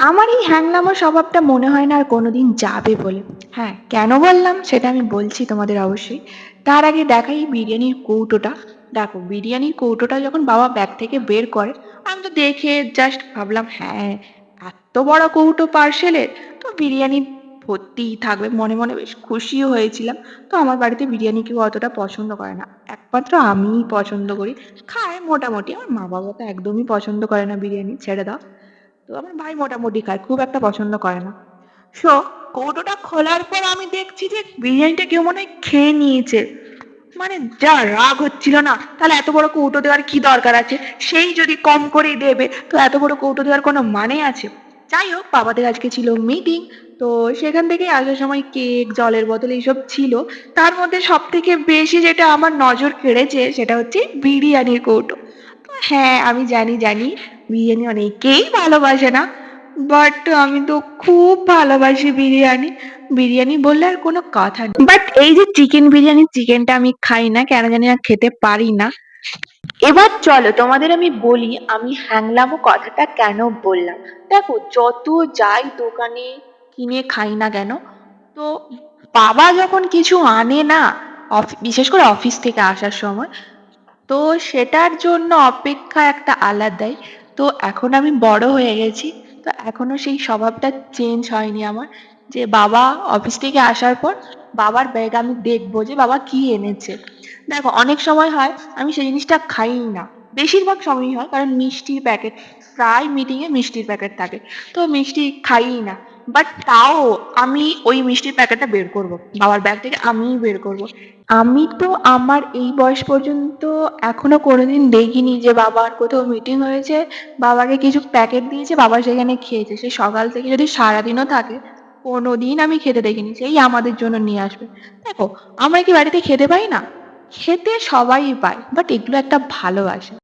আমার এই হ্যাংলামো স্বভাবটা মনে হয় না আর কোনোদিন যাবে বলে। হ্যাঁ, কেন বললাম সেটা আমি বলছি তোমাদের অবশ্যই। তার আগে দেখাই বিরিয়ানির কৌটোটা। দেখো বিরিয়ানির কৌটোটা যখন বাবা ব্যাগ থেকে বের করে, আমি তো দেখে জাস্ট ভাবলাম হ্যাঁ, এত বড় কৌটো পার্সেলের, তো বিরিয়ানি ভর্তিই থাকবে। মনে মনে বেশ খুশিও হয়েছিলাম। তো আমার বাড়িতে বিরিয়ানি কেউ অতটা পছন্দ করে না। একমাত্র আমিই পছন্দ করি। খায় মোটামুটি। আমার মা-বাবা তো একদমই পছন্দ করে না বিরিয়ানি, ছেড়ে দাও। তো আমার ভাই মোটামুটি খায়, খুব একটা পছন্দ করে না। সো কৌটোটা খোলার পর আমি দেখছি যে বিরিয়ানিটা কেউ মনে হয় খেয়ে নিয়েছে। মানে যা রাগ হচ্ছিল না, তাহলে এত বড় কৌটো দেওয়ার কি দরকার আছে? সেই যদি কম করেই দেবে, তো এত বড় কৌটো দেওয়ার কোনো মানে আছে? যাই হোক, বাবাদের আজকে ছিল মিটিং। তো সেখান থেকে আসার সময় কেক, জলের বোতল এইসব ছিল। তার মধ্যে সব থেকে বেশি যেটা আমার নজর কেড়েছে সেটা হচ্ছে বিরিয়ানির কৌটো। তো হ্যাঁ, আমি জানি বিরিয়ানি অনেকেই ভালোবাসে না, বাট আমি তো খুব ভালোবাসি বিরিয়ানি। বিরিয়ানি বললে আর কোনো কথা নেই। বাট এই যে চিকেন বিরিয়ানি, চিকেনটা আমি খাই না, কেন জানি না খেতে পারি না। এবার চলো তোমাদের আমি বলি আমি হ্যাংলামো কথাটা কেন বললাম। দেখো, যত যাই দোকানে কিনে খাই না কেন, তো বাবা যখন কিছু আনে না, বিশেষ করে অফিস থেকে আসার সময়, তো সেটার জন্য অপেক্ষা একটা আলাদাই। তো এখন আমি বড় হয়ে গেছি, তো এখনো সেই স্বভাবটা চেঞ্জ হয়নি আমার, যে বাবা অফিস থেকে আসার পর বাবার ব্যাগ আমি দেখবো যে বাবা কি এনেছে। দেখো অনেক সময় হয় আমি সেই জিনিসটা খাই না, বেশিরভাগ সময়ই হয়, কারণ মিষ্টির প্যাকেট, প্রায় মিটিং এ মিষ্টির প্যাকেট থাকে, তো মিষ্টি খাই না। বাট তাও আমি ওই মিষ্টির প্যাকেটটা বের করব, বাবার ব্যাগ থেকে আমিই বের করব। আমি তো আমার এই বয়স পর্যন্ত এখনো কোনোদিন দেখিনি যে বাবার কোথাও মিটিং হয়েছে, বাবাকে কিছু প্যাকেট দিয়েছে, বাবা সেখানে খেয়েছে। সে সকাল থেকে যদি সারাদিনও থাকে, কোনোদিন আমি খেতে দেখিনি। সেই আমাদের জন্য নিয়ে আসবে। দেখো, আমরা কি বাড়িতে খেতে পাই না? খেতে সবাই পায়, বাট এগুলো একটা ভালোবাসা।